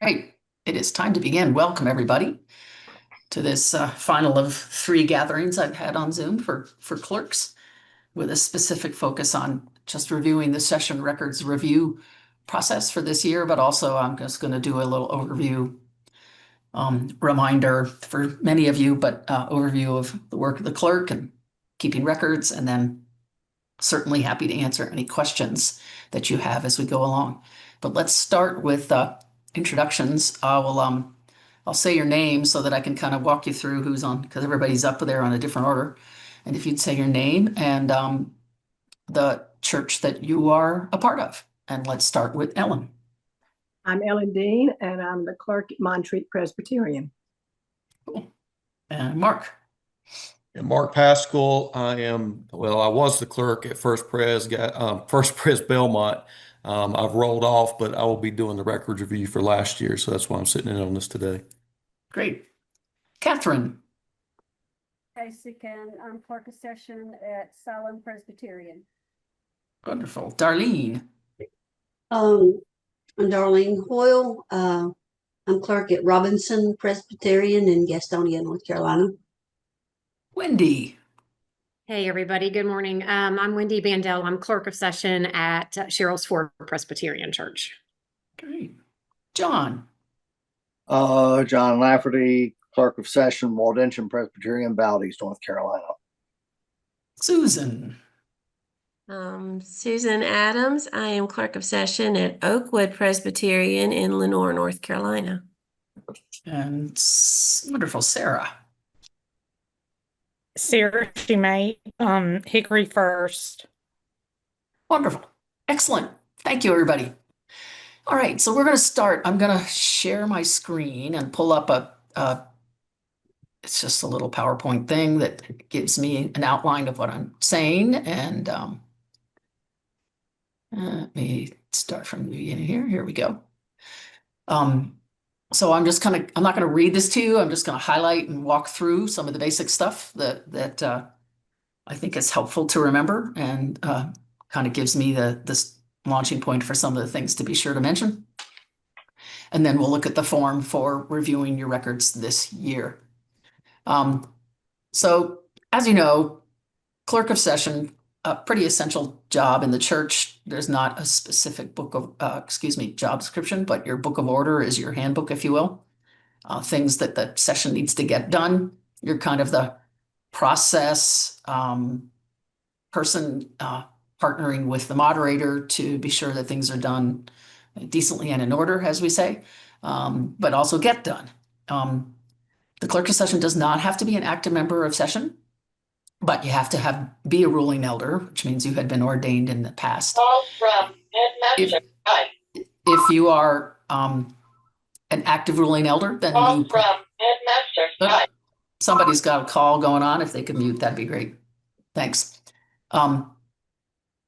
Great. It is time to begin. Welcome, everybody, to this final of 3 gatherings I've had on Zoom for clerks, with a specific focus on just reviewing the session records review process for this year, but also I'm just going to do a little overview reminder for many of you, but overview of the work of the clerk and keeping records, and then certainly happy to answer any questions that you have as we go along. But let's start with introductions. I'll say your name so that I can kind of walk you through who's on, because everybody's up there on a different order. And if you'd say your name and the church that you are a part of. And let's start with Ellen. I'm Ellen Dean, and I'm the clerk at Montreat Presbyterian. Cool. And Mark. And Mark Pascal, I was the clerk at First Pres Belmont. I've rolled off, but I will be doing the records review for last year, so that's why I'm sitting in on this today. Great. Catherine. Casey Ken, I'm clerk of session at Salem Presbyterian. Wonderful. Darlene. I'm Darlene Hoyle. I'm clerk at Robinson Presbyterian in Gastonia, North Carolina. Wendy. Hey, everybody. Good morning. I'm Wendy Bandel. I'm clerk of session at Cheryl's Ford Presbyterian Church. Great. John. John Lafferty, clerk of session, Waldensian Presbyterian, Valdez, North Carolina. Susan. Susan Adams. I am clerk of session at Oakwood Presbyterian in Lenoir, North Carolina. And wonderful Sarah. Sarah Schumate, Hickory First. Wonderful. Excellent. Thank you, everybody. All right, so we're going to start. I'm going to share my screen and pull up it's just a little PowerPoint thing that gives me an outline of what I'm saying. And let me start from the beginning here. Here we go. So I'm just I'm not going to read this to you. I'm just going to highlight and walk through some of the basic stuff that I think is helpful to remember, and kind of gives me this launching point for some of the things to be sure to mention. And then we'll look at the form for reviewing your records this year. So as you know, clerk of session, a pretty essential job in the church. There's not a specific book of, job description, but your book of order is your handbook, if you will. Things that the session needs to get done. You're kind of the process person partnering with the moderator to be sure that things are done decently and in order, as we say, but also get done. The clerk of session does not have to be an active member of session, but you have to be a ruling elder, which means you had been ordained in the past. If you are an active ruling elder, then somebody's got a call going on. If they could mute, that'd be great. Thanks.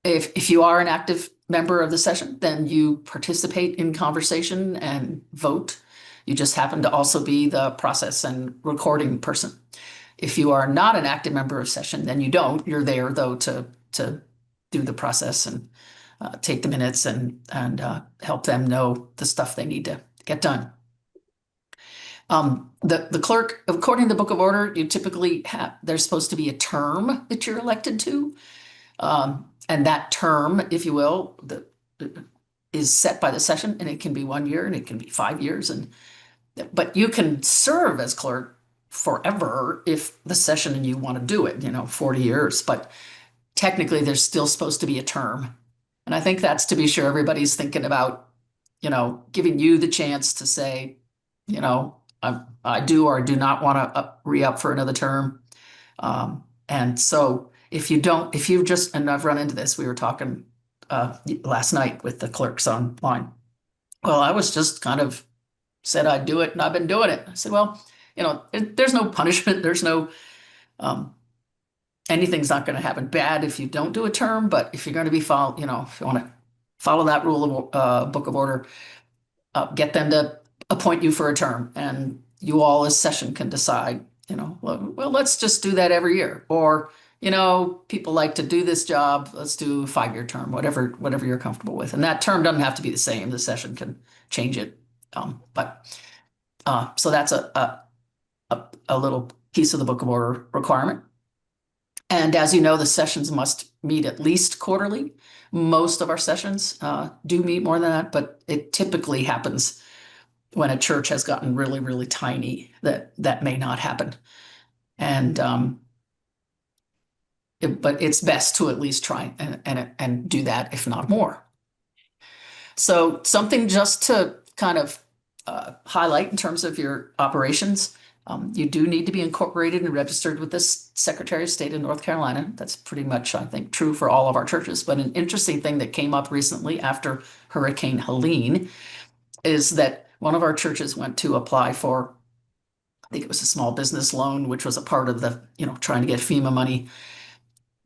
If you are an active member of the session, then you participate in conversation and vote. You just happen to also be the process and recording person. If you are not an active member of session, then you don't. You're there, though, to do the process and take the minutes and help them know the stuff they need to get done. The clerk, according to the Book of Order, you typically there's supposed to be a term that you're elected to. And that term, if you will, is set by the session, and it can be 1 year and it can be 5 years. But you can serve as clerk forever if the session and you want to do it, 40 years. But technically, there's still supposed to be a term. And I think that's to be sure everybody's thinking about, giving you the chance to say, I do or do not want to re-up for another term. And so if you just, and I've run into this, we were talking last night with the clerks online. Well, I was just kind of said I'd do it and I've been doing it. I said, well, there's no punishment. There's no, anything's not going to happen bad if you don't do a term, but if you're going to be if you want to follow that rule of Book of Order, get them to appoint you for a term, and you all as session can decide, well, let's just do that every year. Or, people like to do this job. Let's do a 5-year term, whatever you're comfortable with. And that term doesn't have to be the same. The session can change it So that's a little piece of the Book of Order requirement. And as you know, the sessions must meet at least quarterly. Most of our sessions do meet more than that, but it typically happens when a church has gotten really, really tiny that may not happen. And but it's best to at least try and do that, if not more. So something just to kind of highlight in terms of your operations. You do need to be incorporated and registered with the Secretary of State of North Carolina. That's pretty much, I think, true for all of our churches. But an interesting thing that came up recently after Hurricane Helene is that one of our churches went to apply for, I think it was a small business loan, which was a part of the, trying to get FEMA money.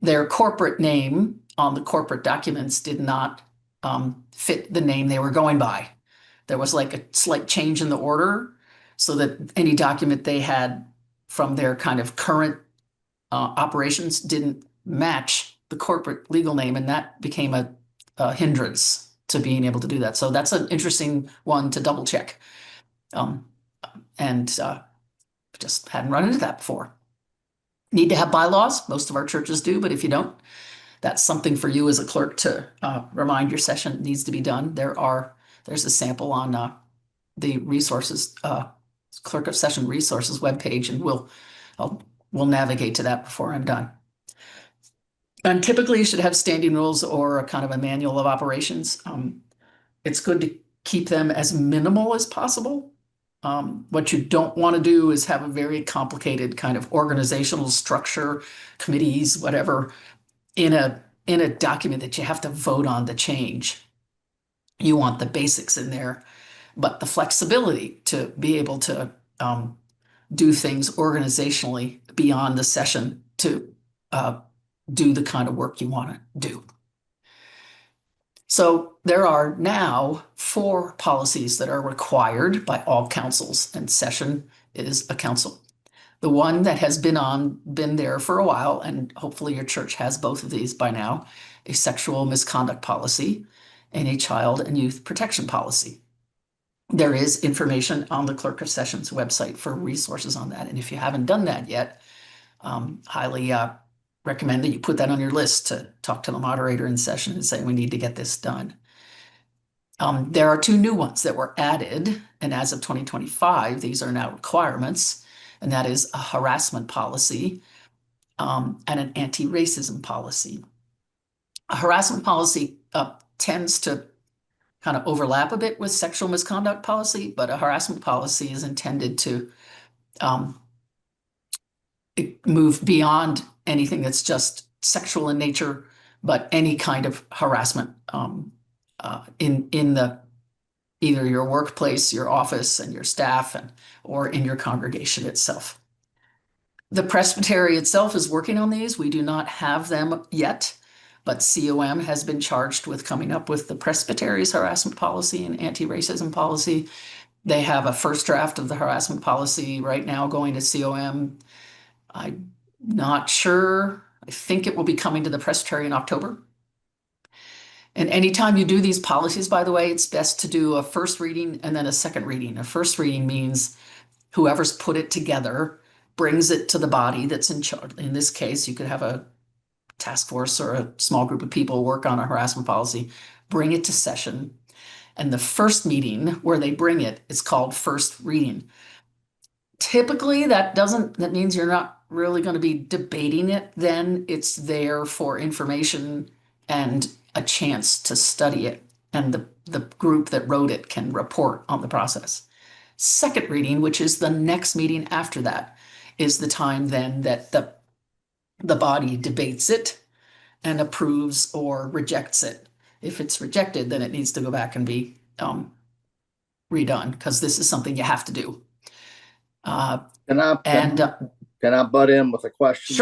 Their corporate name on the corporate documents did not fit the name they were going by. There was like a slight change in the order so that any document they had from their kind of current operations didn't match the corporate legal name, and that became a hindrance to being able to do that. So that's an interesting one to double check. And just hadn't run into that before. Need to have bylaws. Most of our churches do, but if you don't, that's something for you as a clerk to remind your session needs to be done. There's a sample on the resources, Clerk of Session resources webpage, and we'll navigate to that before I'm done. And typically you should have standing rules or a kind of a manual of operations. It's good to keep them as minimal as possible. What you don't want to do is have a very complicated kind of organizational structure, committees, whatever, in a document that you have to vote on to change. You want the basics in there, but the flexibility to be able to do things organizationally beyond the session to do the kind of work you want to do. So there are now 4 policies that are required by all councils, and session is a council. The one that has been there for a while, and hopefully your church has both of these by now, a sexual misconduct policy and a child and youth protection policy. There is information on the Clerk of Sessions website for resources on that. And if you haven't done that yet, highly recommend that you put that on your list to talk to the moderator in session and say, we need to get this done. There are 2 new ones that were added, and as of 2025, these are now requirements, and that is a harassment policy and an anti-racism policy. A harassment policy tends to kind of overlap a bit with sexual misconduct policy, but a harassment policy is intended to move beyond anything that's just sexual in nature, but any kind of harassment in the either your workplace, your office, and your staff, or in your congregation itself. The presbytery itself is working on these. We do not have them yet, but COM has been charged with coming up with the presbytery's harassment policy and anti-racism policy. They have a first draft of the harassment policy right now going to COM. I'm not sure. I think it will be coming to the presbytery in October. And anytime you do these policies, by the way, it's best to do a first reading and then a second reading. A first reading means whoever's put it together brings it to the body that's in charge. In this case, you could have a task force or a small group of people work on a harassment policy, bring it to session. And the first meeting where they bring it is called first reading. Typically, that means you're not really going to be debating it then. It's there for information and a chance to study it. And the group that wrote it can report on the process. Second reading, which is the next meeting after that, is the time then that the body debates it and approves or rejects it. If it's rejected, then it needs to go back and be redone, because this is something you have to do. Can I butt in with a question?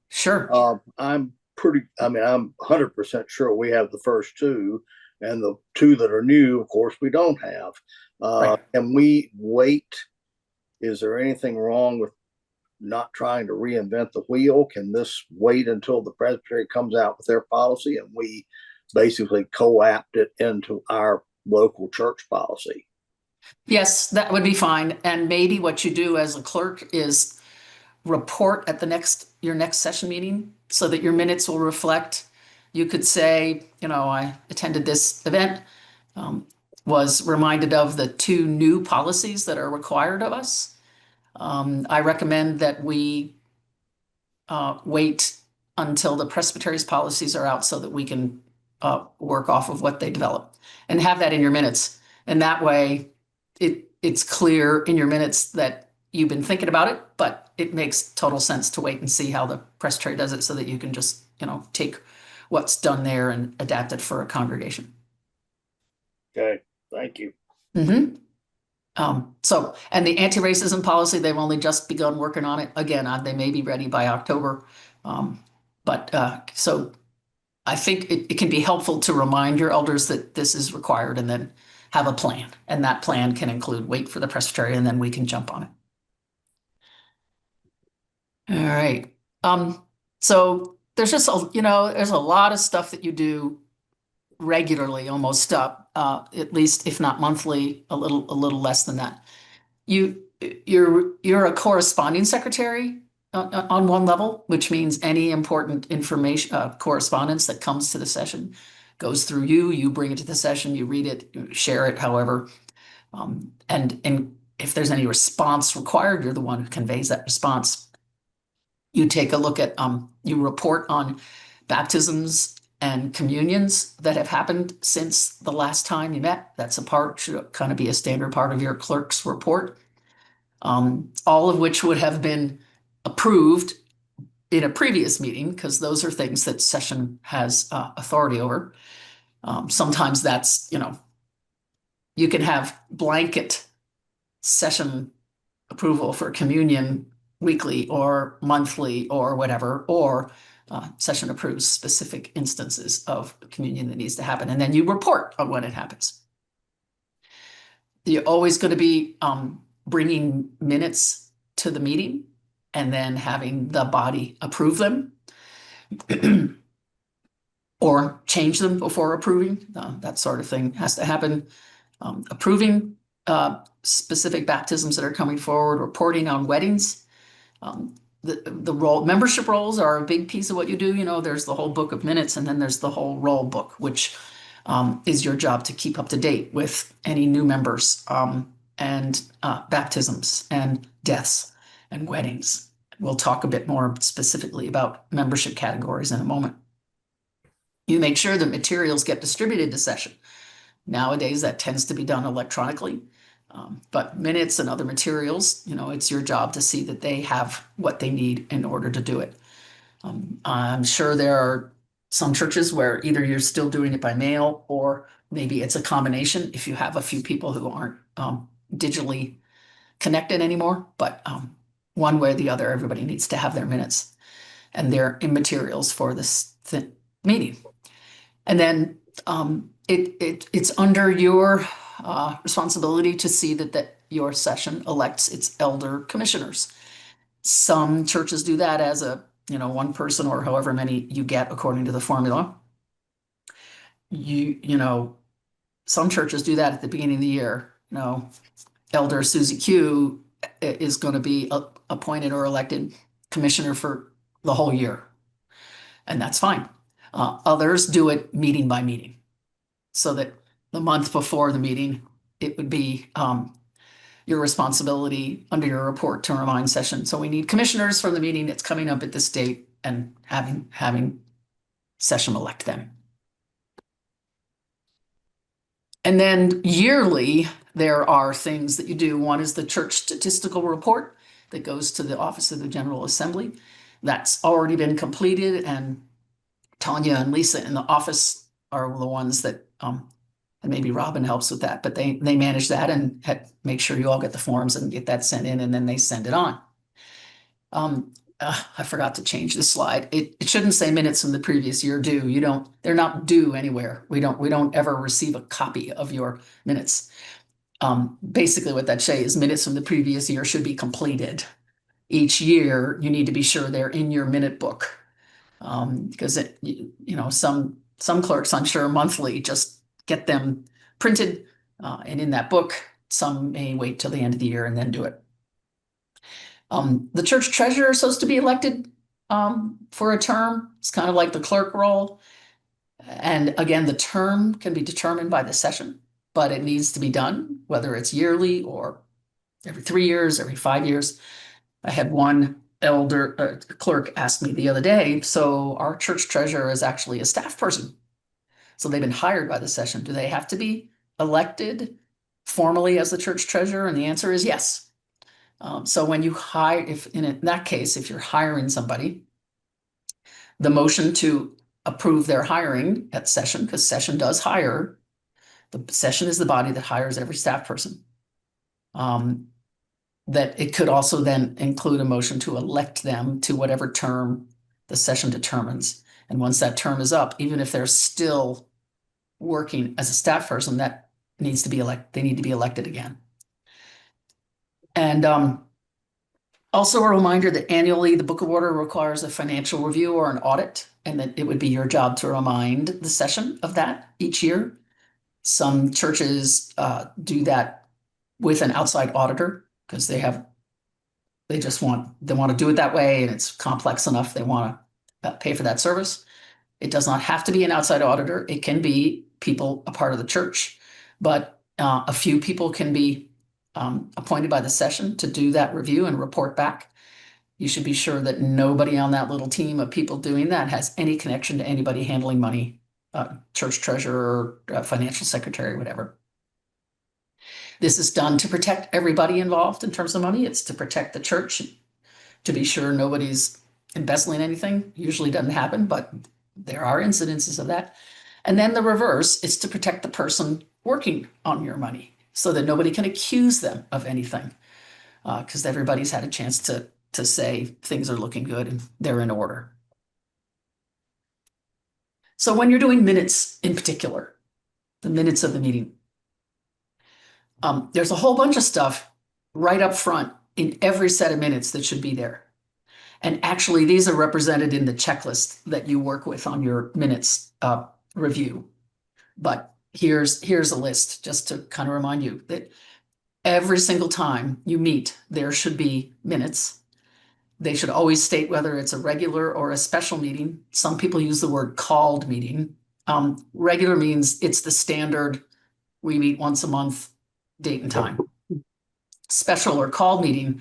Sure. I'm 100% sure we have the first 2, and the 2 that are new, of course, we don't have. Right. Can we wait? Is there anything wrong with not trying to reinvent the wheel? Can this wait until the presbytery comes out with their policy and we basically co-opt it into our local church policy? Yes, that would be fine. And maybe what you do as a clerk is report at your next session meeting so that your minutes will reflect. You could say, I attended this event, was reminded of the 2 new policies that are required of us. I recommend that we wait until the presbytery's policies are out so that we can work off of what they develop and have that in your minutes. And that way it's clear in your minutes that you've been thinking about it, but it makes total sense to wait and see how the presbytery does it so that you can just, take what's done there and adapt it for a congregation. Okay, thank you. Mm-hmm. And the anti-racism policy, they've only just begun working on it. Again, they may be ready by October. So I think it can be helpful to remind your elders that this is required and then have a plan. And that plan can include wait for the presbytery and then we can jump on it. All right. So there's just, there's a lot of stuff that you do regularly, almost at least if not monthly, a little less than that. You're a corresponding secretary on one level, which means any important information, correspondence that comes to the session goes through you. You bring it to the session, you read it, you share it, however. And if there's any response required, you're the one who conveys that response. You take a look at, you report on baptisms and communions that have happened since the last time you met. That's should kind of be a standard part of your clerk's report. All of which would have been approved in a previous meeting because those are things that session has authority over. Sometimes that's, you can have blanket session approval for communion weekly or monthly or whatever, or session approves specific instances of communion that needs to happen. And then you report on when it happens. You're always going to be bringing minutes to the meeting and then having the body approve them or change them before approving. That sort of thing has to happen. Approving specific baptisms that are coming forward, reporting on weddings. The membership rolls are a big piece of what you do. There's the whole book of minutes and then there's the whole roll book, which is your job to keep up to date with any new members and baptisms and deaths and weddings. We'll talk a bit more specifically about membership categories in a moment. You make sure that materials get distributed to session. Nowadays, that tends to be done electronically, but minutes and other materials, it's your job to see that they have what they need in order to do it. I'm sure there are some churches where either you're still doing it by mail or maybe it's a combination if you have a few people who aren't digitally connected anymore. But one way or the other, everybody needs to have their minutes and their materials for this meeting. And then it's under your responsibility to see that your session elects its elder commissioners. Some churches do that as a one person or however many you get according to the formula. Some churches do that at the beginning of the year. Elder Susie Q is going to be appointed or elected commissioner for the whole year. And that's fine. Others do it meeting by meeting so that the month before the meeting, it would be your responsibility under your report to remind session. So we need commissioners from the meeting that's coming up at this date and having session elect them. And then yearly, there are things that you do. One is the church statistical report that goes to the Office of the General Assembly. That's already been completed, and Tanya and Lisa in the office are the ones that, and maybe Robin helps with that, but they manage that and make sure you all get the forms and get that sent in, and then they send it on. I forgot to change the slide. It shouldn't say minutes from the previous year due. They're not due anywhere. We don't ever receive a copy of your minutes. Basically what that says is minutes from the previous year should be completed. Each year, you need to be sure they're in your minute book. Because some clerks, I'm sure monthly, just get them printed and in that book Some may wait till the end of the year and then do it. The church treasurer is supposed to be elected for a term. It's kind of like the clerk role. And again, the term can be determined by the session, but it needs to be done, whether it's yearly or every 3 years, every 5 years. I had one clerk ask me the other day, so our church treasurer is actually a staff person. So they've been hired by the session. Do they have to be elected formally as the church treasurer? And the answer is yes. So when you hire, if in that case, if you're hiring somebody, the motion to approve their hiring at session, because session does hire, the session is the body that hires every staff person. That it could also then include a motion to elect them to whatever term the session determines. And once that term is up, even if they're still working as a staff person, that needs to be they need to be elected again. And also a reminder that annually the Book of Order requires a financial review or an audit, and that it would be your job to remind the session of that each year. Some churches do that with an outside auditor because they want to do it that way, and it's complex enough they want to pay for that service. It does not have to be an outside auditor. It can be people a part of the church, but a few people can be appointed by the session to do that review and report back. You should be sure that nobody on that little team of people doing that has any connection to anybody handling money, church treasurer, financial secretary, whatever. This is done to protect everybody involved in terms of money. It's to protect the church, to be sure nobody's embezzling anything. Usually doesn't happen, but there are incidences of that. And then the reverse is to protect the person working on your money so that nobody can accuse them of anything, because everybody's had a chance to say things are looking good and they're in order. So when you're doing minutes in particular, the minutes of the meeting, there's a whole bunch of stuff right up front in every set of minutes that should be there. And actually, these are represented in the checklist that you work with on your minutes review. But here's a list just to kind of remind you that every single time you meet, there should be minutes. They should always state whether it's a regular or a special meeting. Some people use the word called meeting. Regular means it's the standard, we meet once a month, date and time. Special or called meeting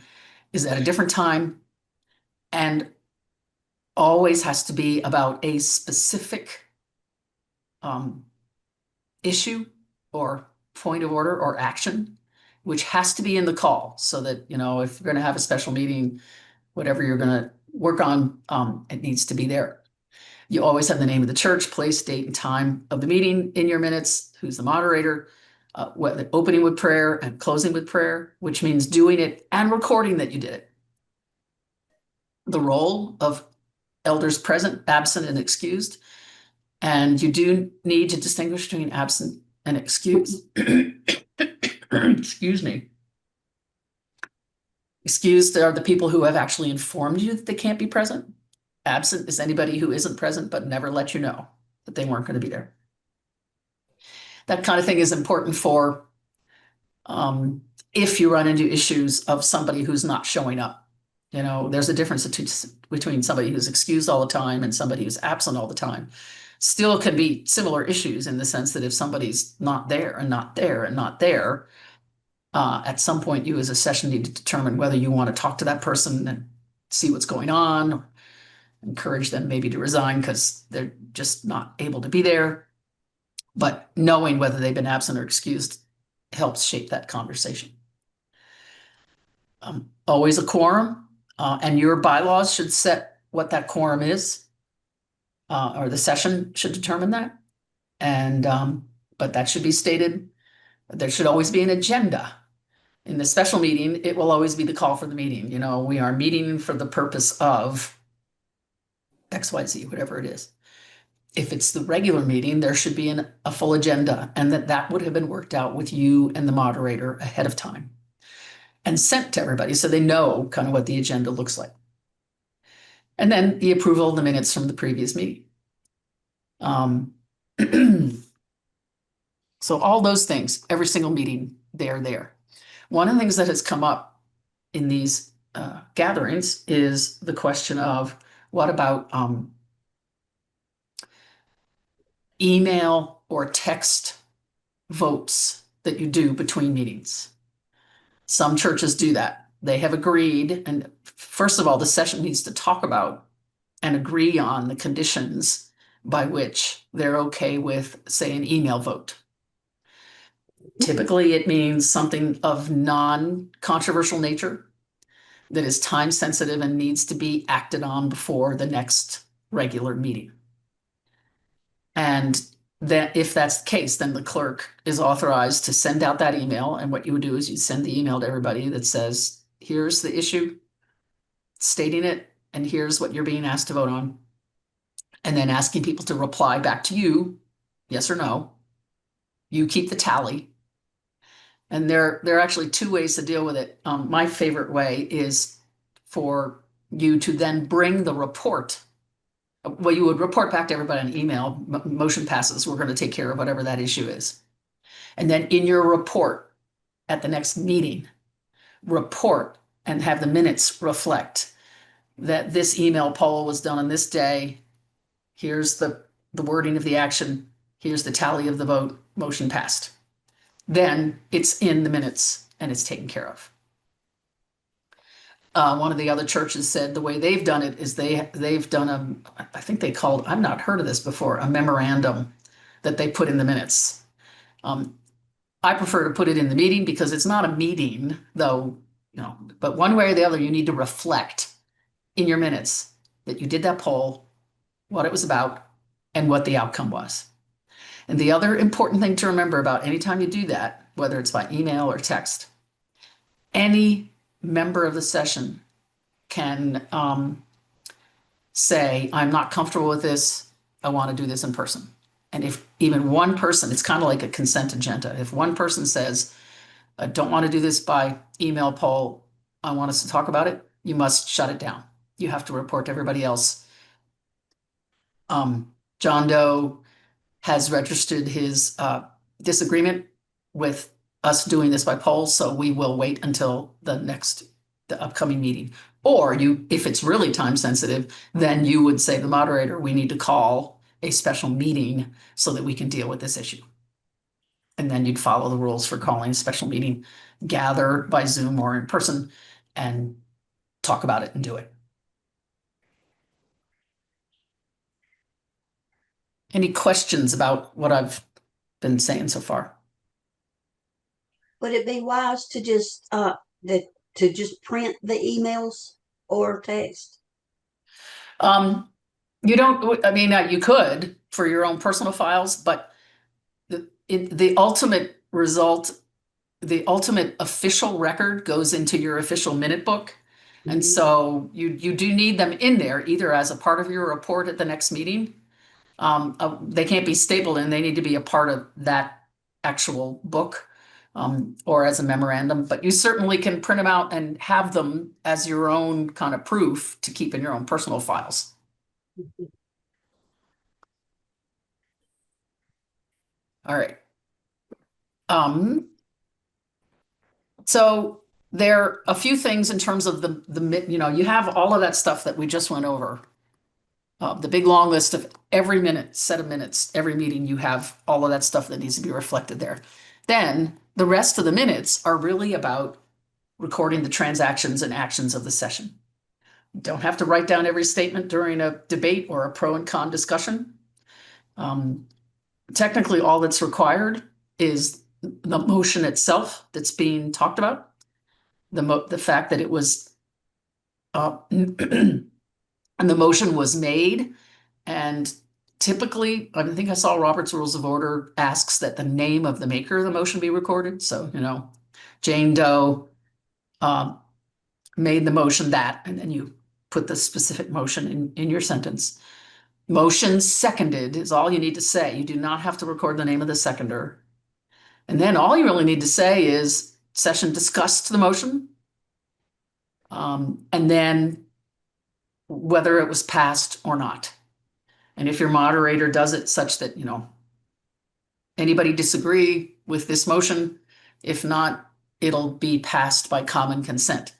is at a different time and always has to be about a specific issue or point of order or action, which has to be in the call so that, if you're going to have a special meeting, whatever you're going to work on, it needs to be there. You always have the name of the church, place, date, and time of the meeting in your minutes, who's the moderator, opening with prayer and closing with prayer, which means doing it and recording that you did it. The role of elders present, absent, and excused. And you do need to distinguish between absent and excused. Excuse me. Excused are the people who have actually informed you that they can't be present. Absent is anybody who isn't present but never let you know that they weren't going to be there. That kind of thing is important for if you run into issues of somebody who's not showing up. There's a difference between somebody who's excused all the time and somebody who's absent all the time. Still can be similar issues in the sense that if somebody's not there and not there and not there, at some point you as a session need to determine whether you want to talk to that person and see what's going on, or encourage them maybe to resign because they're just not able to be there. But knowing whether they've been absent or excused helps shape that conversation. Always a quorum, and your bylaws should set what that quorum is, or the session should determine that. And but that should be stated. There should always be an agenda. In the special meeting, it will always be the call for the meeting. We are meeting for the purpose of XYZ, whatever it is. If it's the regular meeting, there should be a full agenda, and that would have been worked out with you and the moderator ahead of time and sent to everybody so they know kind of what the agenda looks like. And then the approval of the minutes from the previous meeting. So all those things, every single meeting, they're there. One of the things that has come up in these gatherings is the question of what about email or text votes that you do between meetings. Some churches do that. They have agreed, and first of all, the session needs to talk about and agree on the conditions by which they're okay with, say, an email vote. Typically, it means something of non-controversial nature that is time sensitive and needs to be acted on before the next regular meeting. And that if that's the case, then the clerk is authorized to send out that email. And what you would do is you send the email to everybody that says, here's the issue, stating it, and here's what you're being asked to vote on. And then asking people to reply back to you, yes or no. You keep the tally. And there are actually two ways to deal with it. My favorite way is for you to then bring the report. Well, you would report back to everybody on email, motion passes, we're going to take care of whatever that issue is. And then in your report at the next meeting, report and have the minutes reflect that this email poll was done on this day. Here's the wording of the action. Here's the tally of the vote, motion passed. Then it's in the minutes and it's taken care of. One of the other churches said the way they've done it is they've done I think they called, I've not heard of this before, a memorandum that they put in the minutes. I prefer to put it in the meeting because it's not a meeting, though, but one way or the other, you need to reflect in your minutes that you did that poll, what it was about, and what the outcome was. And the other important thing to remember about anytime you do that, whether it's by email or text, any member of the session can say, I'm not comfortable with this. I want to do this in person. And if even one person, it's kind of like a consent agenda. If one person says, I don't want to do this by email poll, I want us to talk about it, you must shut it down. You have to report to everybody else. John Doe has registered his disagreement with us doing this by poll, so we will wait until the upcoming meeting. Or if it's really time sensitive, then you would say to the moderator, we need to call a special meeting so that we can deal with this issue. And then you'd follow the rules for calling a special meeting, gather by Zoom or in person, and talk about it and do it. Any questions about what I've been saying so far? Would it be wise to just print the emails or text? You don't, I mean, you could for your own personal files, but the ultimate result, the ultimate official record goes into your official minute book. And so you do need them in there either as a part of your report at the next meeting. They can't be stapled and they need to be a part of that actual book or as a memorandum, but you certainly can print them out and have them as your own kind of proof to keep in your own personal files. All right. So there are a few things in terms of you have all of that stuff that we just went over. The big long list of every set of minutes, every meeting, you have all of that stuff that needs to be reflected there. Then the rest of the minutes are really about recording the transactions and actions of the session. You don't have to write down every statement during a debate or a pro and con discussion. Technically, all that's required is the motion itself that's being talked about, the fact that it was and the motion was made, and typically, I think I saw Robert's Rules of Order asks that the name of the maker of the motion be recorded. So, Jane Doe made the motion that, and then you put the specific motion in your sentence. Motion seconded is all you need to say. You do not have to record the name of the seconder. And then all you really need to say is session discussed the motion. And then whether it was passed or not. And if your moderator does it such that, anybody disagree with this motion? If not, it'll be passed by common consent.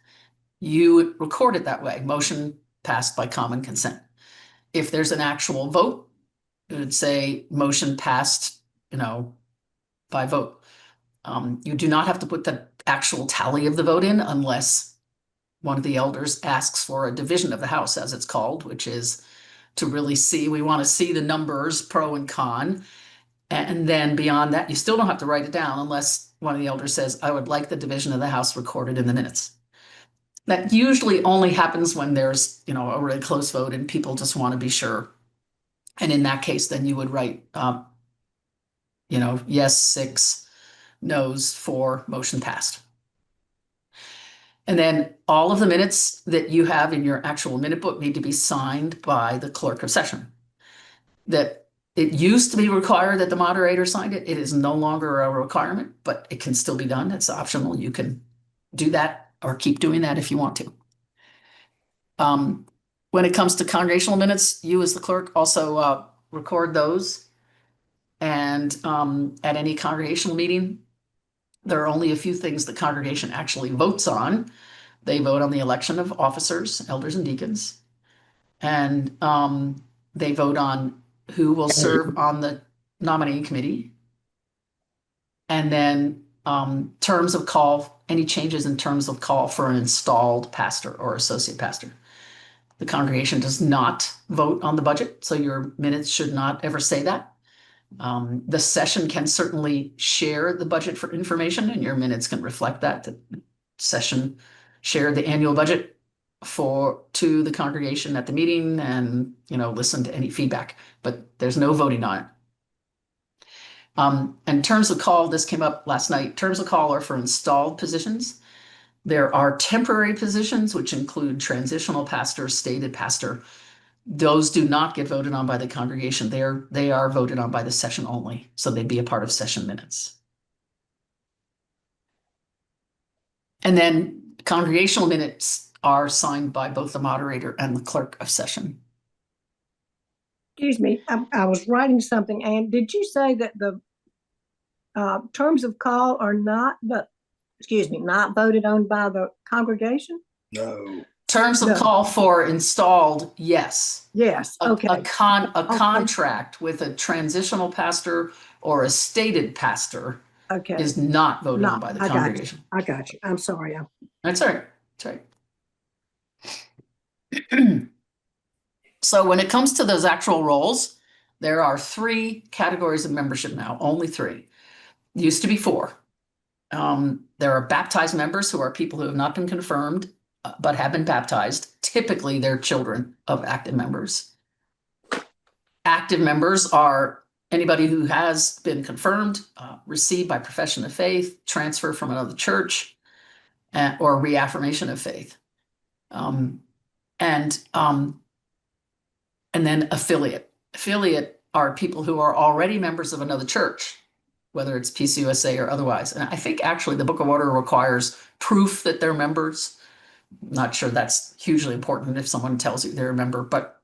You would record it that way, motion passed by common consent. If there's an actual vote, it would say motion passed, by vote. You do not have to put the actual tally of the vote in unless one of the elders asks for a division of the House, as it's called, which is to really see, we want to see the numbers pro and con. And then beyond that, you still don't have to write it down unless one of the elders says, I would like the division of the House recorded in the minutes. That usually only happens when there's, a really close vote and people just want to be sure. And in that case, then you would write, yes, 6, no's 4, motion passed. And then all of the minutes that you have in your actual minute book need to be signed by the clerk of session. That it used to be required that the moderator signed it. It is no longer a requirement, but it can still be done. It's optional. You can do that or keep doing that if you want to. When it comes to congregational minutes, you as the clerk also record those. And at any congregational meeting, there are only a few things the congregation actually votes on. They vote on the election of officers, elders and deacons. And they vote on who will serve on the nominating committee. And then terms of call, any changes in terms of call for an installed pastor or associate pastor. The congregation does not vote on the budget, so your minutes should not ever say that. The session can certainly share the budget for information, and your minutes can reflect that. The session shared the annual budget to the congregation at the meeting, and listen to any feedback, but there's no voting on it. And terms of call, this came up last night. Terms of call are for installed positions. There are temporary positions, which include transitional pastor, stated pastor. Those do not get voted on by the congregation. They are voted on by the session only, so they'd be a part of session minutes. And then congregational minutes are signed by both the moderator and the clerk of session. Excuse me, I was writing something, and did you say that the terms of call are not voted on by the congregation? No. Terms of No. call for installed, yes. Yes, okay. A contract with a transitional pastor or a stated pastor Okay. is not voted on by the congregation. I got you. I'm sorry. That's all right. That's right. So when it comes to those actual roles, there are 3 categories of membership now, only 3. Used to be 4. There are baptized members who are people who have not been confirmed, but have been baptized. Typically, they're children of active members. Active members are anybody who has been confirmed, received by profession of faith, transfer from another church, or reaffirmation of faith. And then affiliate. Affiliate are people who are already members of another church, whether it's PCUSA or otherwise. And I think actually the Book of Order requires proof that they're members. I'm not sure that's hugely important if someone tells you they're a member, but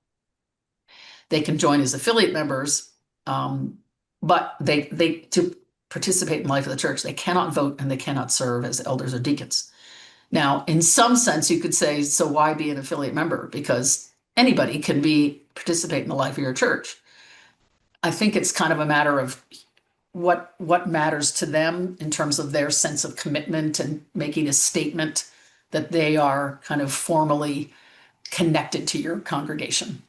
they can join as affiliate members. But they to participate in the life of the church, they cannot vote and they cannot serve as elders or deacons. Now, in some sense, you could say, so why be an affiliate member? Because anybody can participate in the life of your church. I think it's kind of a matter of what matters to them in terms of their sense of commitment and making a statement that they are kind of formally connected to your congregation.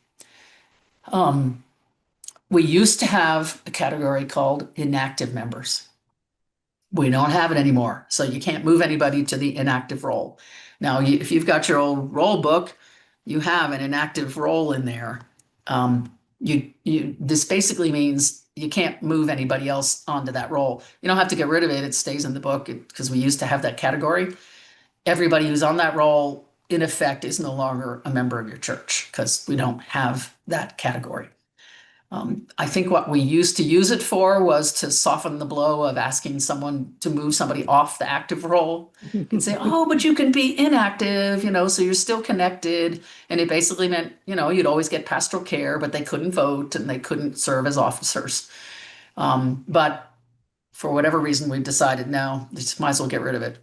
We used to have a category called inactive members. We don't have it anymore, so you can't move anybody to the inactive role. Now, if you've got your old roll book, you have an inactive role in there. This basically means you can't move anybody else onto that role. You don't have to get rid of it. It stays in the book because we used to have that category. Everybody who's on that role, in effect, is no longer a member of your church because we don't have that category. I think what we used to use it for was to soften the blow of asking someone to move somebody off the active role and say, oh, but you can be inactive, so you're still connected. And it basically meant, you'd always get pastoral care, but they couldn't vote and they couldn't serve as officers. But for whatever reason, we've decided now, just might as well get rid of it.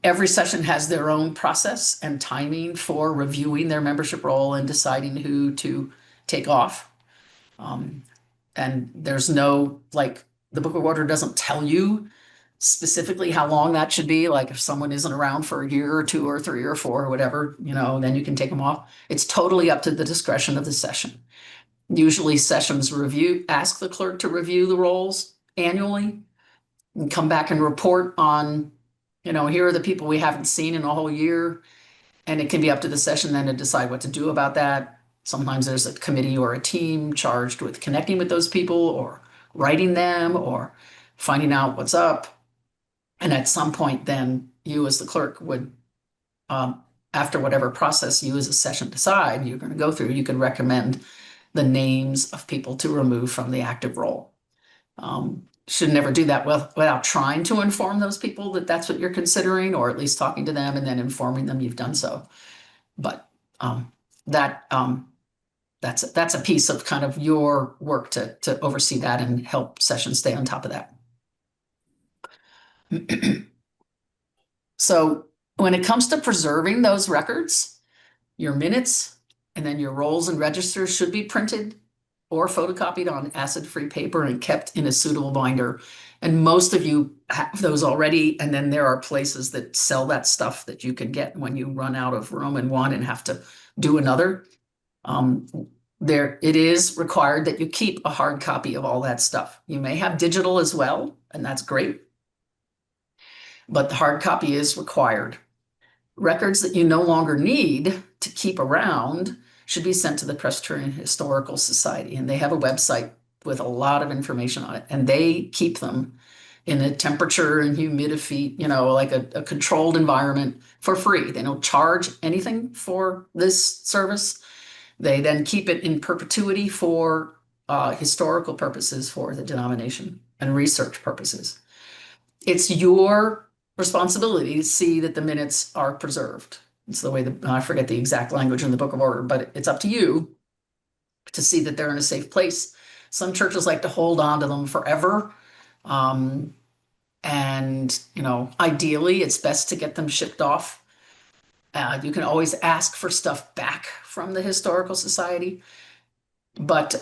Every session has their own process and timing for reviewing their membership roll and deciding who to take off. And there's no, like, the Book of Order doesn't tell you specifically how long that should be. Like if someone isn't around for a year or 2 or 3 or 4 or whatever, then you can take them off. It's totally up to the discretion of the session. Usually sessions ask the clerk to review the rolls annually and come back and report on, here are the people we haven't seen in a whole year. And it can be up to the session then to decide what to do about that. Sometimes there's a committee or a team charged with connecting with those people or writing them or finding out what's up. And at some point, then you as the clerk would, after whatever process you as a session decide you're going to go through, you can recommend the names of people to remove from the active roll. Should never do that without trying to inform those people that that's what you're considering, or at least talking to them and then informing them you've done so. But that's a piece of kind of your work to oversee that and help sessions stay on top of that. So when it comes to preserving those records, your minutes and then your rolls and registers should be printed or photocopied on acid-free paper and kept in a suitable binder. And most of you have those already. And then there are places that sell that stuff that you can get when you run out of room in one and have to do another. It is required that you keep a hard copy of all that stuff. You may have digital as well, and that's great. But the hard copy is required. Records that you no longer need to keep around should be sent to the Presbyterian Historical Society. And they have a website with a lot of information on it. And they keep them in a temperature and humidity, like a controlled environment for free. They don't charge anything for this service. They then keep it in perpetuity for historical purposes for the denomination and research purposes. It's your responsibility to see that the minutes are preserved. It's the way I forget the exact language in the Book of Order, but it's up to you to see that they're in a safe place. Some churches like to hold on to them forever. And, ideally, it's best to get them shipped off. You can always ask for stuff back from the Historical Society. But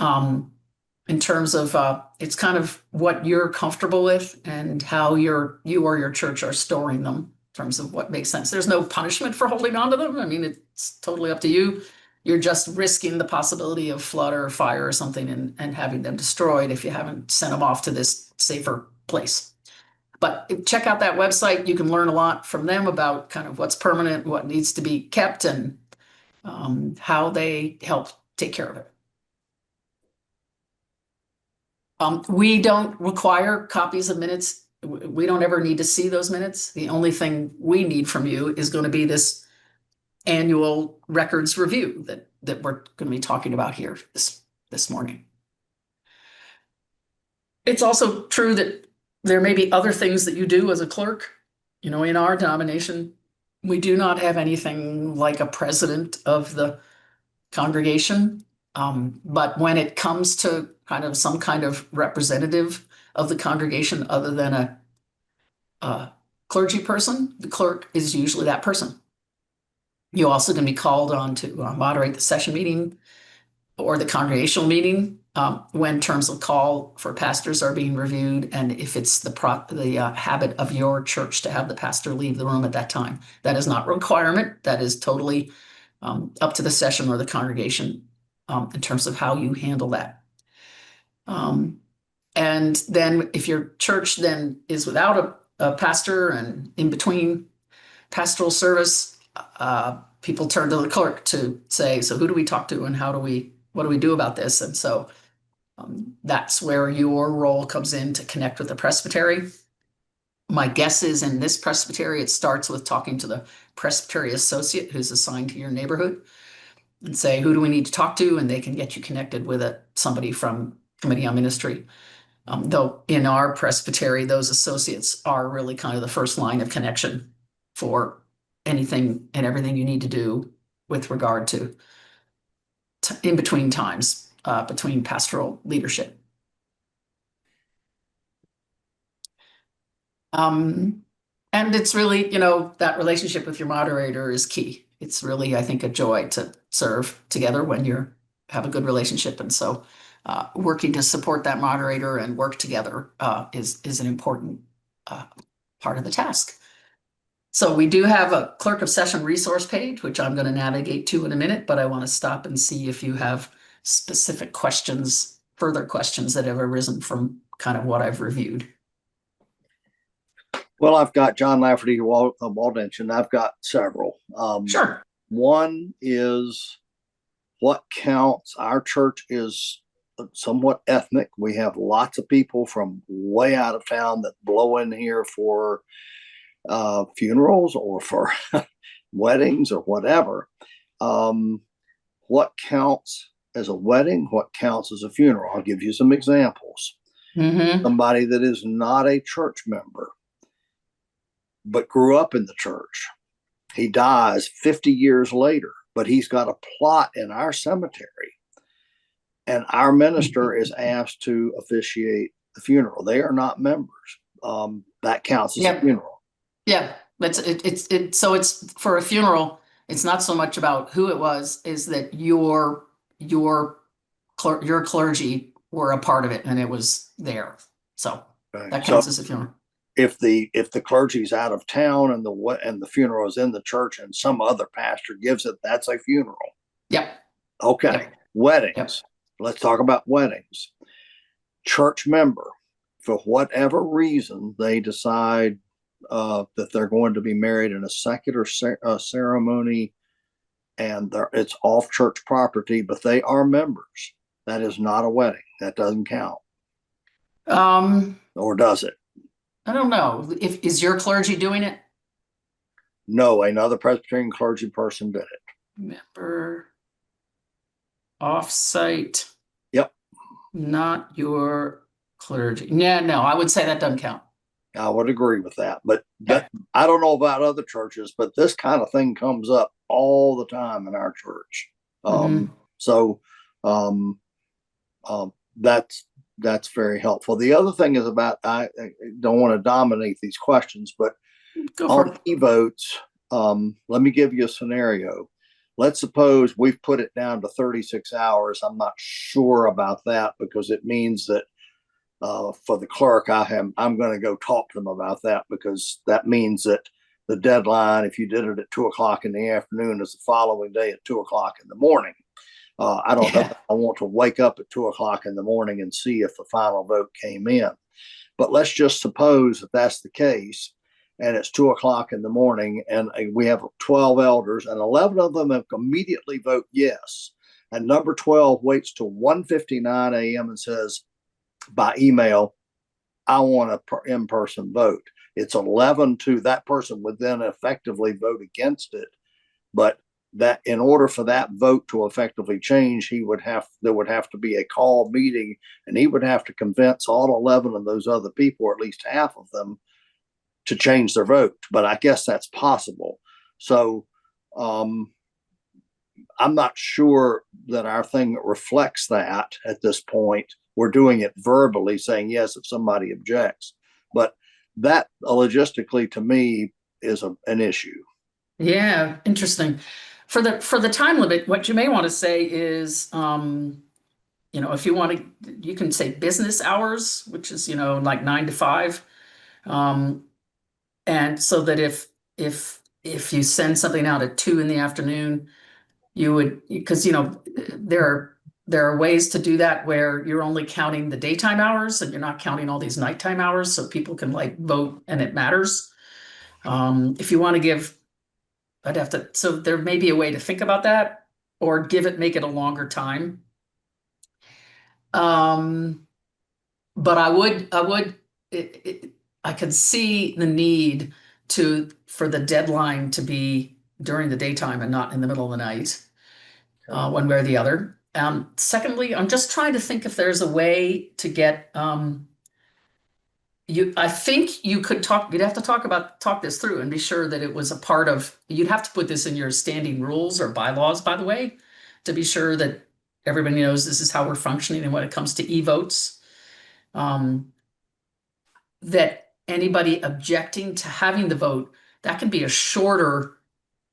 in terms of it's kind of what you're comfortable with and how you or your church are storing them in terms of what makes sense. There's no punishment for holding on to them. I mean, it's totally up to you. You're just risking the possibility of flood or fire or something and having them destroyed if you haven't sent them off to this safer place. But check out that website. You can learn a lot from them about kind of what's permanent, what needs to be kept, and how they help take care of it. We don't require copies of minutes. We don't ever need to see those minutes. The only thing we need from you is going to be this annual records review that we're going to be talking about here this morning. It's also true that there may be other things that you do as a clerk. In our denomination, we do not have anything like a president of the congregation. But when it comes to kind of some kind of representative of the congregation other than a clergy person, the clerk is usually that person. You also can be called on to moderate the session meeting or the congregational meeting when terms of call for pastors are being reviewed, and if it's the habit of your church to have the pastor leave the room at that time. That is not a requirement. That is totally up to the session or the congregation in terms of how you handle that. And then if your church then is without a pastor and in between pastoral service, people turn to the clerk to say, so who do we talk to and what do we do about this? And so that's where your role comes in to connect with the presbytery. My guess is in this presbytery, it starts with talking to the presbytery associate who's assigned to your neighborhood and say, who do we need to talk to? And they can get you connected with somebody from Committee on Ministry. Though in our presbytery, those associates are really kind of the first line of connection for anything and everything you need to do with regard to in between times, between pastoral leadership. And it's really, that relationship with your moderator is key. It's really, I think, a joy to serve together when have a good relationship. And so working to support that moderator and work together is an important part of the task. So we do have a clerk of session resource page, which I'm going to navigate to in a minute, but I want to stop and see if you have specific questions, further questions that have arisen from kind of what I've reviewed. Well, I've got John Lafferty Waldench, I've got several. Sure. One is what counts. Our church is somewhat ethnic. We have lots of people from way out of town that blow in here for funerals or for weddings or whatever. What counts as a wedding? What counts as a funeral? I'll give you some examples. Mm-hmm. Somebody that is not a church member but grew up in the church. He dies 50 years later, but he's got a plot in our cemetery. And our minister is asked to officiate the funeral. They are not members. That counts as a funeral. Yeah, so it's for a funeral. It's not so much about who it was, is that your clergy were a part of it and it was there. So that counts as a funeral. If the clergy's out of town and the funeral is in the church and some other pastor gives it, that's a funeral. Yep. Okay. Yep. Weddings. Yep. Let's talk about weddings. Church member, for whatever reason, they decide that they're going to be married in a secular ceremony, and it's off church property, but they are members. That is not a wedding. That doesn't count. Or does it? I don't know. Is your clergy doing it? No, another Presbyterian clergy person did it. Member off-site. Yep. Not your clergy. Yeah, no, I would say that doesn't count. I would agree with that, but I don't know about other churches, but this kind of thing comes up all the time in our church. So that's very helpful. The other thing is about, I don't want to dominate these questions, but on e-votes, let me give you a scenario. Let's suppose we've put it down to 36 hours. I'm not sure about that because it means that for the clerk, I'm going to go talk to them about that, because that means that the deadline, if you did it at 2:00 in the afternoon, is the following day at 2:00 in the morning. I don't know if I want to wake up at 2:00 in the morning and see if the final vote came in. But let's just suppose that that's the case, and it's 2:00 in the morning, and we have 12 elders, and 11 of them have immediately vote yes. And number 12 waits till 1:59 a.m. and says by email, I want an in-person vote. It's 11-2. That person would then effectively vote against it. But that in order for that vote to effectively change, there would have to be a call meeting, and he would have to convince all 11 of those other people, or at least half of them, to change their vote. But I guess that's possible. So I'm not sure that our thing reflects that at this point. We're doing it verbally, saying yes if somebody objects. But that logistically, to me, is an issue. Yeah, interesting. For the time limit, what you may want to say is, if you want to, you can say business hours, which is, like 9 to 5. And so that if you send something out at 2 in the afternoon, you would, because, there are ways to do that where you're only counting the daytime hours and you're not counting all these nighttime hours, so people can vote and it matters. If you want to give, so there may be a way to think about that, or make it a longer time. But I could see the need for the deadline to be during the daytime and not in the middle of the night, one way or the other. Secondly, I'm just trying to think if there's a way to get, I think you'd have to talk this through and be sure that it was a part of, you'd have to put this in your standing rules or bylaws, by the way, to be sure that everybody knows this is how we're functioning and when it comes to e-votes. That anybody objecting to having the vote, that can be a shorter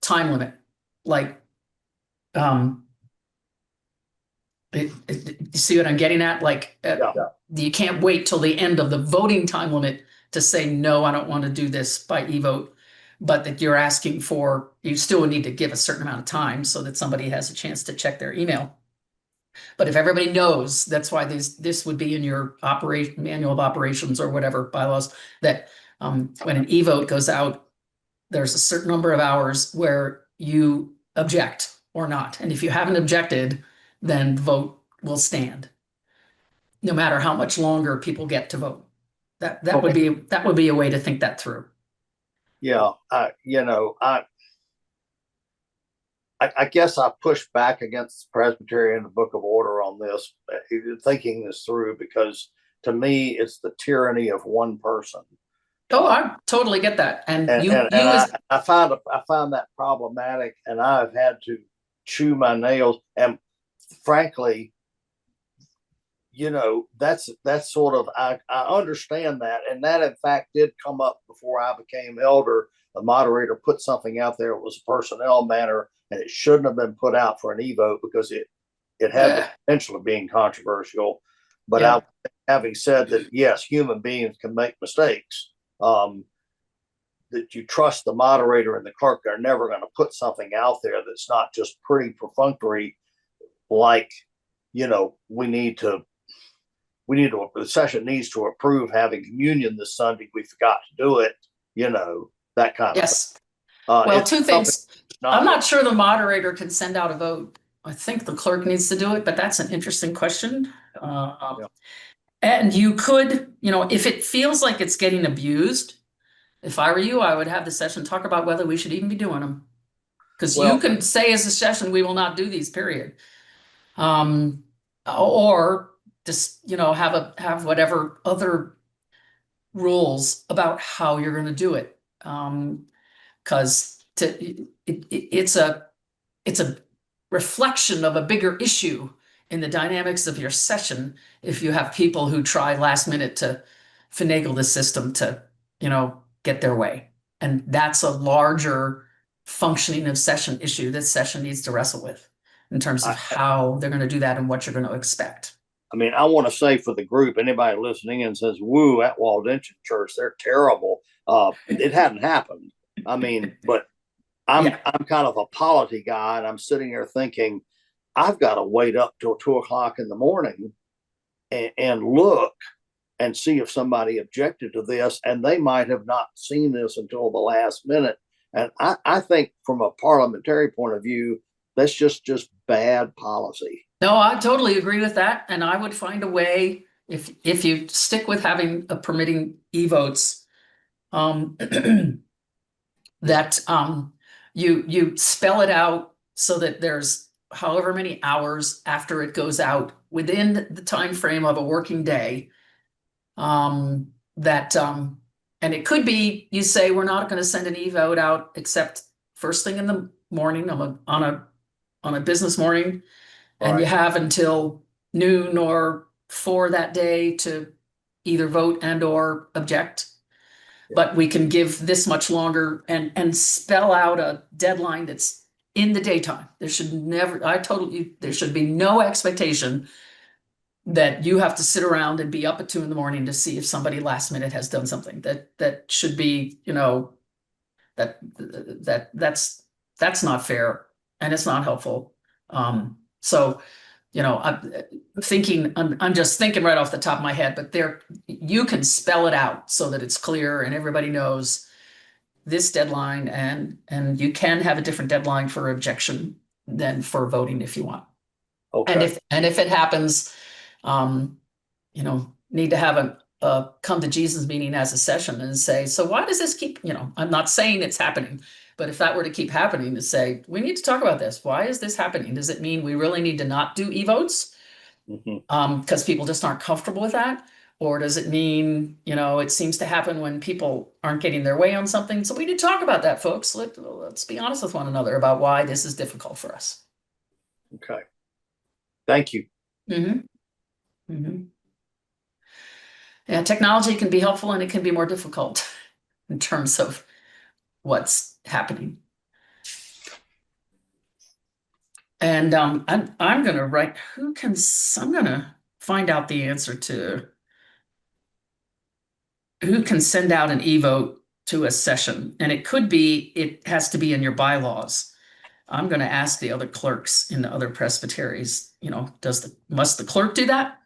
time limit. Like, you see what I'm getting at? Like, you can't wait till the end of the voting time limit to say, no, I don't want to do this by e-vote, but that you're asking for, you still would need to give a certain amount of time so that somebody has a chance to check their email. But if everybody knows, that's why this would be in your operation manual of operations or whatever bylaws, that when an e-vote goes out, there's a certain number of hours where you object or not. And if you haven't objected, then the vote will stand, no matter how much longer people get to vote. That would be a way to think that through. Yeah, I guess I pushed back against the Presbyterian Book of Order on this, thinking this through, because to me, it's the tyranny of one person. Oh, I totally get that. And I found that problematic, and I've had to chew my nails. And frankly, that's sort of, I understand that. And that in fact did come up before I became elder. The moderator put something out there. It was a personnel matter, and it shouldn't have been put out for an e-vote because it had the potential of being controversial. But having said that, yes, human beings can make mistakes. That you trust the moderator and the clerk. They're never going to put something out there that's not just pretty perfunctory, like, the session needs to approve having communion this Sunday. We forgot to do it, that kind of thing. Yes. Well, two things. I'm not sure the moderator can send out a vote. I think the clerk needs to do it, but that's an interesting question. And you could, if it feels like it's getting abused, if I were you, I would have the session talk about whether we should even be doing them. Because you can say as a session, we will not do these, period. Or just, have whatever other rules about how you're going to do it. Because it's a reflection of a bigger issue in the dynamics of your session if you have people who try last minute to finagle the system to, get their way. And that's a larger functioning of session issue that session needs to wrestle with in terms of how they're going to do that and what you're going to expect. I mean, I want to say for the group, anybody listening in says, woo, at Waldensian Church, they're terrible. It hadn't happened. I mean, but I'm kind of a polity guy, and I'm sitting here thinking, I've got to wait up till 2:00 in the morning and look and see if somebody objected to this, and they might have not seen this until the last minute. And I think from a parliamentary point of view, that's just bad policy. No, I totally agree with that. And I would find a way, if you stick with having a permitting e-votes, that you spell it out so that there's however many hours after it goes out within the time frame of a working day. And it could be, you say, we're not going to send an e-vote out except first thing in the morning on a business morning. And you have until noon or 4 that day to either vote and or object. But we can give this much longer and spell out a deadline that's in the daytime. There should be no expectation that you have to sit around and be up at 2 a.m. to see if somebody last minute has done something. That should be, that's not fair and it's not helpful. So, I'm just thinking right off the top of my head, but you can spell it out so that it's clear and everybody knows this deadline, and you can have a different deadline for objection than for voting if you want. Okay. And if it happens, need to have a come to Jesus meeting as a session and say, so why does this keep, I'm not saying it's happening, but if that were to keep happening, to say, we need to talk about this. Why is this happening? Does it mean we really need to not do e-votes? Because people just aren't comfortable with that? Or does it mean, it seems to happen when people aren't getting their way on something? So we need to talk about that, folks. Let's be honest with one another about why this is difficult for us. Okay. Thank you. Mm-hmm. Mm-hmm. Yeah, technology can be helpful and it can be more difficult in terms of what's happening. And I'm gonna write I'm gonna find out the answer to who can send out an e-vote to a session. And it has to be in your bylaws. I'm gonna ask the other clerks in the other presbyteries, must the clerk do that?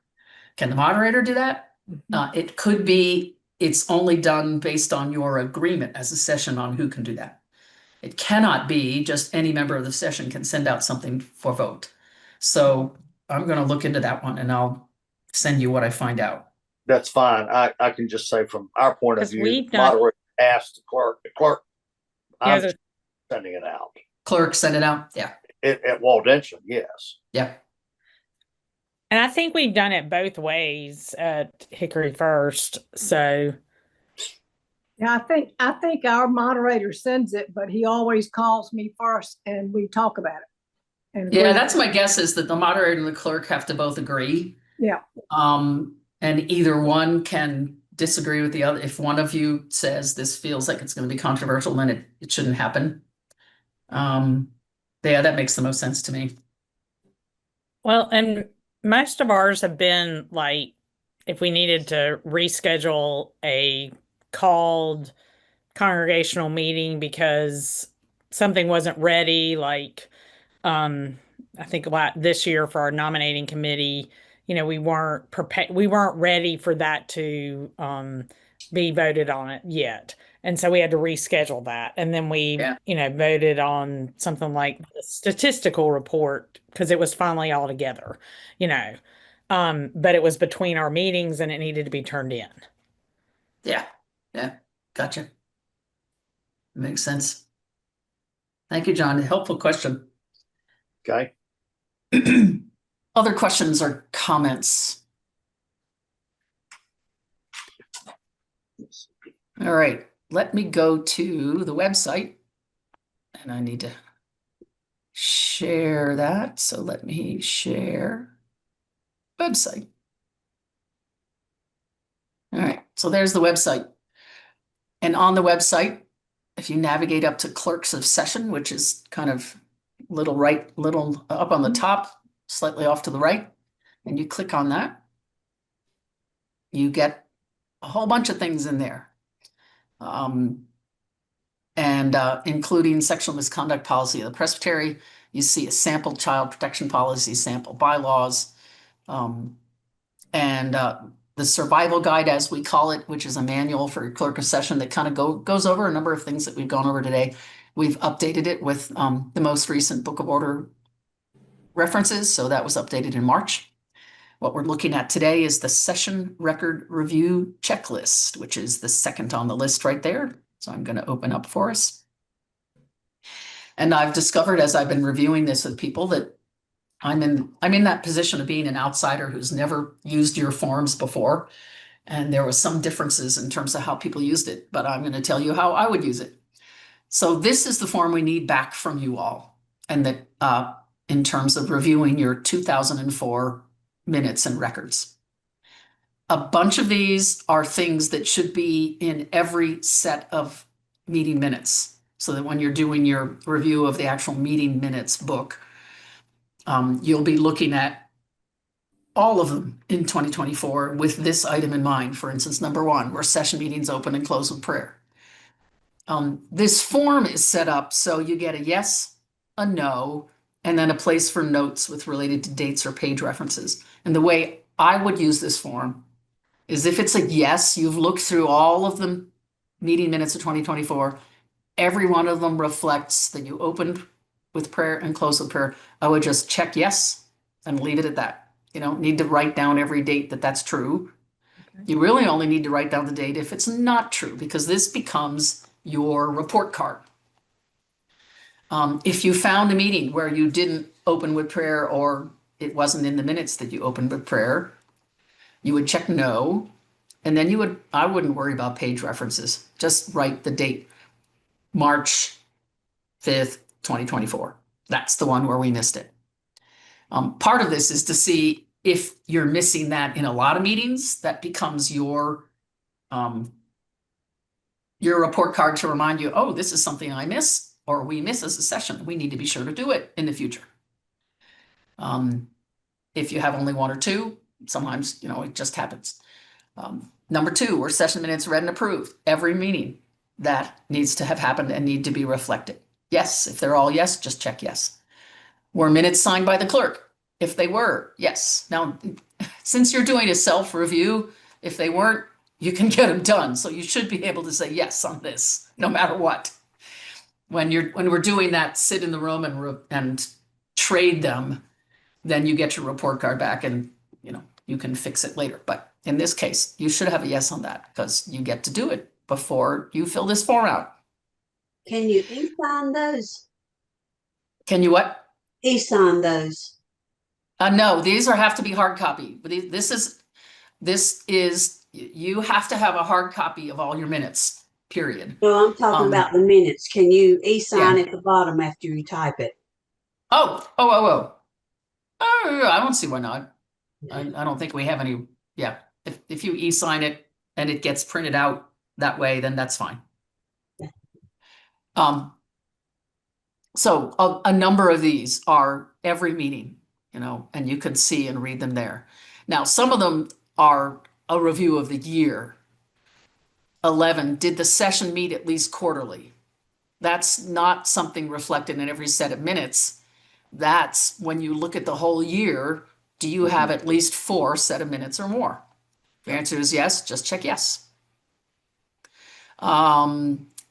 Can the moderator do that? It could be, it's only done based on your agreement as a session on who can do that. It cannot be just any member of the session can send out something for vote. So I'm gonna look into that one and I'll send you what I find out. That's fine. I can just say from our point of 'Cause view, we've the done- moderator asked the clerk, Yeah, I'm sending it out. Clerk, send it out? Yeah, At Waldensian, yes. yeah. And I think we've done it both ways at Hickory First. So Yeah, I think our moderator sends it, but he always calls me first and we talk about it. And Yeah, agree. that's my guess is that the moderator and the clerk have to both agree. Yeah, And either one can disagree with the other. If one of you says this feels like it's going to be controversial, then it shouldn't happen. Yeah, that makes the most sense to me. well, and most of ours have been like if we needed to reschedule a called congregational meeting because something wasn't ready, like I think this year for our nominating committee, we weren't prepared, we weren't ready for that to be voted on it yet. And so we had to reschedule that. And then we, Yeah. Voted on something like the statistical report because it was finally all together, but it was between our meetings and it needed to be turned in. Yeah, gotcha. Makes sense. Thank you, John. Helpful question. Okay. Other questions or comments? All right, let me go to the website and I need to share that. So let me share website. All right, so there's the website. And on the website, if you navigate up to Clerks of Session, which is kind of little up on the top, slightly off to the right, and you click on that, you get a whole bunch of things in there. Including sexual misconduct policy of the presbytery. You see a sample child protection policy, sample bylaws, and the survival guide, as we call it, which is a manual for clerk of session that kind of goes over a number of things that we've gone over today. We've updated it with the most recent Book of Order references, so that was updated in March. What we're looking at today is the session record review checklist, which is the second on the list right there. So I'm going to open up for us. And I've discovered as I've been reviewing this with people that I'm in that position of being an outsider who's never used your forms before. And there was some differences in terms of how people used it, but I'm going to tell you how I would use it. So this is the form we need back from you all. And that in terms of reviewing your 2004 minutes and records. A bunch of these are things that should be in every set of meeting minutes. So that when you're doing your review of the actual meeting minutes book, you'll be looking at all of them in 2024 with this item in mind. For instance, number 1, were session meetings open and closed with prayer? This form is set up so you get a yes, a no, and then a place for notes with related to dates or page references. And the way I would use this form is if it's a yes, you've looked through all of the meeting minutes of 2024, every one of them reflects that you opened with prayer and closed with prayer. I would just check yes and leave it at that. You don't need to write down every date that's true. Okay. You really only need to write down the date if it's not true, because this becomes your report card. If you found a meeting where you didn't open with prayer or it wasn't in the minutes that you opened with prayer, you would check no, and then I wouldn't worry about page references. Just write the date, March 5th, 2024. That's the one where we missed it. Part of this is to see if you're missing that in a lot of meetings, that becomes your report card to remind you, oh, this is something I miss or we miss as a session. We need to be sure to do it in the future. If you have only one or two, sometimes, it just happens. Number 2, were session minutes read and approved? Every meeting that needs to have happened and need to be reflected. Yes, if they're all yes, just check yes. Were minutes signed by the clerk? If they were, yes. Now, since you're doing a self-review, if they weren't, you can get them done. So you should be able to say yes on this, no matter what. When we're doing that, sit in the room and trade them, then you get your report card back and, you can fix it later. But in this case, you should have a yes on that because you get to do it before you fill this form out. Can you e-sign those? Can you what? E-sign those. No, these have to be hard copy. This is, you have to have a hard copy of all your minutes, period. No, I'm talking about the minutes. Can you e-sign Yeah. at the bottom after you type it? Oh, I don't see why not. I don't think we have any, yeah. If you e-sign it and it gets printed out that way, then that's fine. So a number of these are every meeting, and you can see and read them there. Now, some of them are a review of the year. 11, did the session meet at least quarterly? That's not something reflected in every set of minutes. That's when you look at the whole year, do you have at least 4 set of minutes or more? If the answer is yes, just check yes.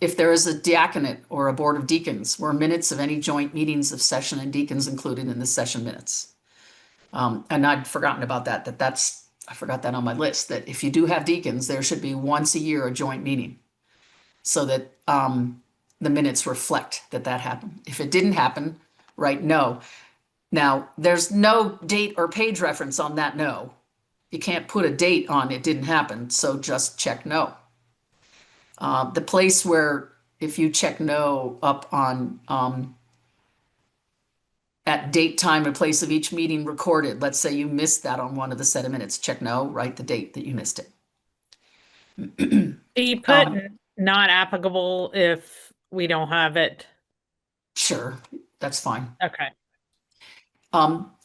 If there is a diaconate or a board of deacons, were minutes of any joint meetings of session and deacons included in the session minutes? And I'd forgotten about that, I forgot that on my list, that if you do have deacons, there should be once a year a joint meeting so that the minutes reflect that happened. If it didn't happen, write no. Now, there's no date or page reference on that no. You can't put a date on it didn't happen, so just check no. The place where if you check no up on at date, time, and place of each meeting recorded, let's say you missed that on one of the set of minutes, check no, write the date that you missed it. Do you put not applicable if we don't have it? Sure, that's fine. Okay.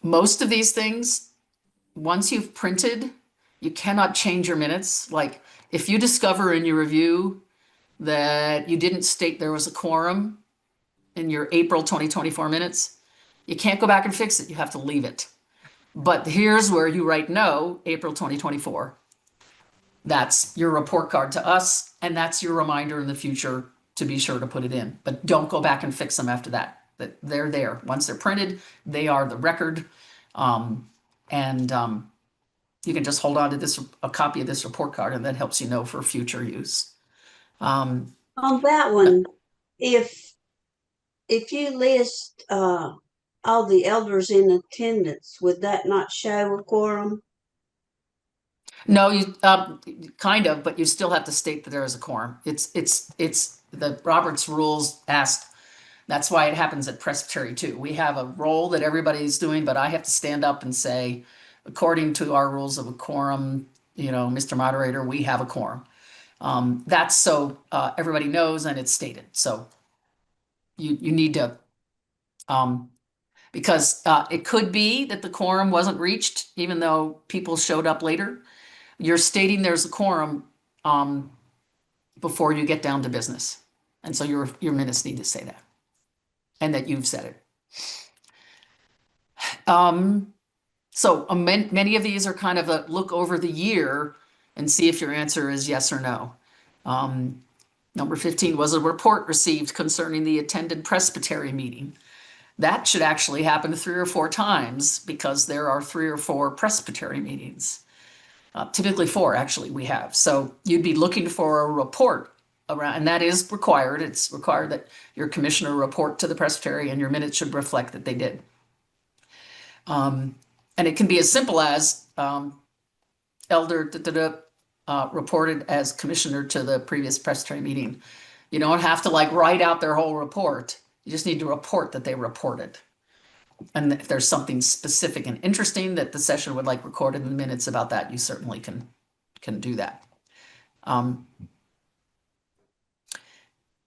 Most of these things, once you've printed, you cannot change your minutes. Like if you discover in your review that you didn't state there was a quorum in your April 2024 minutes, you can't go back and fix it. You have to leave it. But here's where you write no, April 2024. That's your report card to us, and that's your reminder in the future to be sure to put it in. But don't go back and fix them after that. They're there. Once they're printed, they are the record. You can just hold on to a copy of this report card, and that helps you know for future use. On that one, if you list all the elders in attendance, would that not show a quorum? No, you kind of, but you still have to state that there is a quorum. It's the Robert's rules asked. That's why it happens at Presbytery too. We have a role that everybody's doing, but I have to stand up and say, according to our rules of a quorum, Mr. Moderator, we have a quorum. That's so everybody knows and it's stated. So you need to, because it could be that the quorum wasn't reached, even though people showed up later. You're stating there's a quorum before you get down to business. And so your minutes need to say that. And that you've said it. So many of these are kind of a look over the year and see if your answer is yes or no. Number 15, was a report received concerning the attended presbytery meeting? That should actually happen 3 or 4 times because there are 3 or 4 presbytery meetings. Typically 4, actually, we have. So you'd be looking for a report around, and that is required. It's required that your commissioner report to the presbytery and your minutes should reflect that they did. And it can be as simple as elder reported as commissioner to the previous presbytery meeting. You don't have to write out their whole report. You just need to report that they reported. And if there's something specific and interesting that the session would like recorded in the minutes about that, you certainly can do that.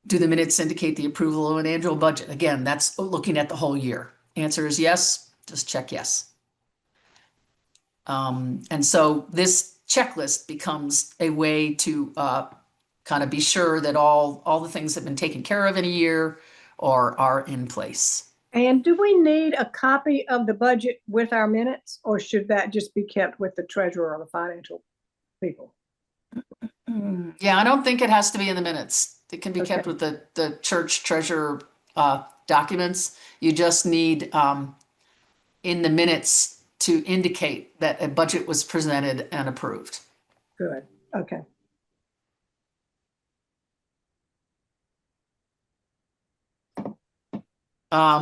Do the minutes indicate the approval of an annual budget? Again, that's looking at the whole year. Answer is yes, just check yes. And so this checklist becomes a way to kind of be sure that all the things have been taken care of in a year or are in place. And do we need a copy of the budget with our minutes, or should that just be kept with the treasurer or the financial people? Yeah, I don't think it has to be in the minutes. It can be kept Okay. with the church treasurer documents. You just need in the minutes to indicate that a budget was presented and approved. Good, okay. All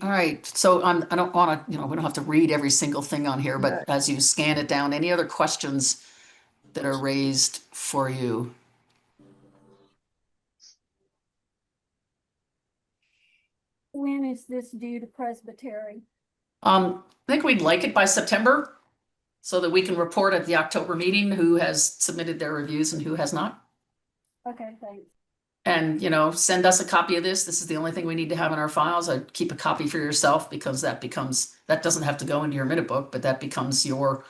right, so I don't want to, we don't have to read every single thing on here, but No. as you scan it down, any other questions that are raised for you? When is this due to Presbytery? I think we'd like it by September so that we can report at the October meeting who has submitted their reviews and who has not. Okay, thanks. And, send us a copy of this. This is the only thing we need to have in our files. I'd keep a copy for yourself because that doesn't have to go into your minute book, but that becomes your,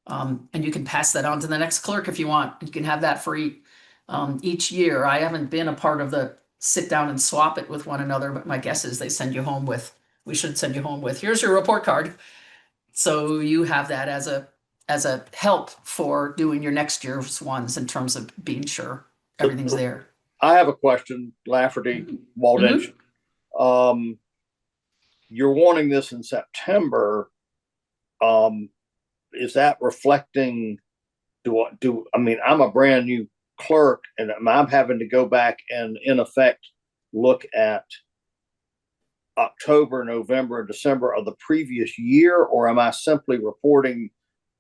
and you can pass that on to the next clerk if you want. You can have that for each year. I haven't been a part of the sit down and swap it with one another, but my guess is we should send you home with, here's your report card. So you have that as a help for doing your next year's ones in terms of being sure everything's there. I have a question, Lafferty, Waldench. You're wanting this in September. Is that reflecting, I'm a brand new clerk and I'm having to go back and in effect look at October, November, and December of the previous year, or am I simply reporting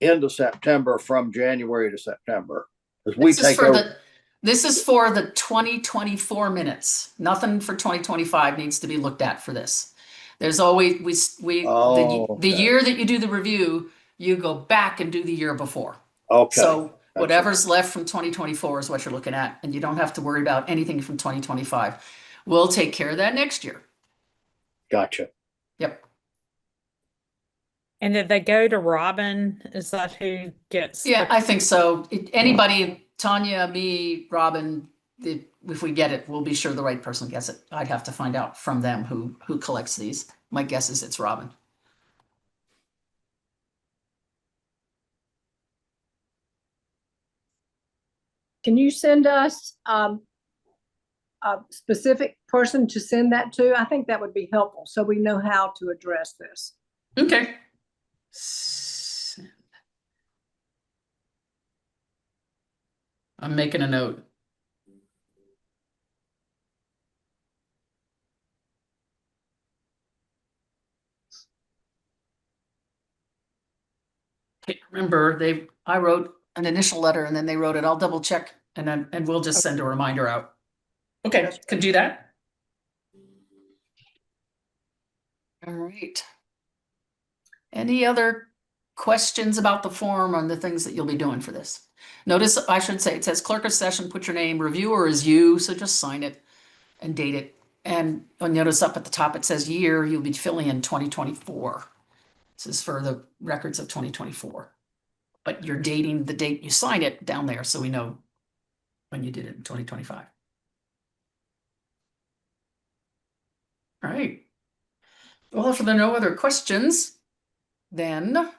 into September from January to September? As we take over. This is for the 2024 minutes. Nothing for 2025 needs to be looked at for this. There's always the year that you do the review, you go back and do the year before. Okay. So whatever's left from 2024 is what you're looking at, and you don't have to worry about anything from 2025. We'll take care of that next year. Gotcha. Yep. And did they go to Robin? Is that who gets? Yeah, I think so. Anybody, Tanya, me, Robin, if we get it, we'll be sure the right person gets it. I'd have to find out from them who collects these. My guess is it's Robin. Can you send us a specific person to send that to? I think that would be helpful so we know how to address this. Okay. I'm making a note. Remember, I wrote an initial letter and then they wrote it. I'll double check and we'll just send a reminder out. Okay, could do that. All right. Any other questions about the form on the things that you'll be doing for this? Notice, I should say, it says clerk of session, put your name, reviewer is you, so just sign it and date it. And you'll notice up at the top, it says year, you'll be filling in 2024. This is for the records of 2024. But you're dating the date you sign it down there so we know when you did it in 2025. All right. Well, if there are no other questions, then I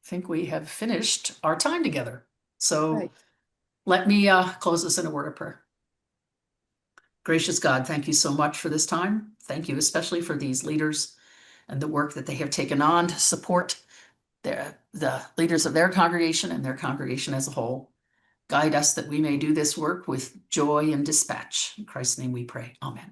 think we have finished our time together. So Right. Let me close this in a word of prayer. Gracious God, thank you so much for this time. Thank you especially for these leaders and the work that they have taken on to support the leaders of their congregation and their congregation as a whole. Guide us that we may do this work with joy and dispatch. In Christ's name we pray. Amen.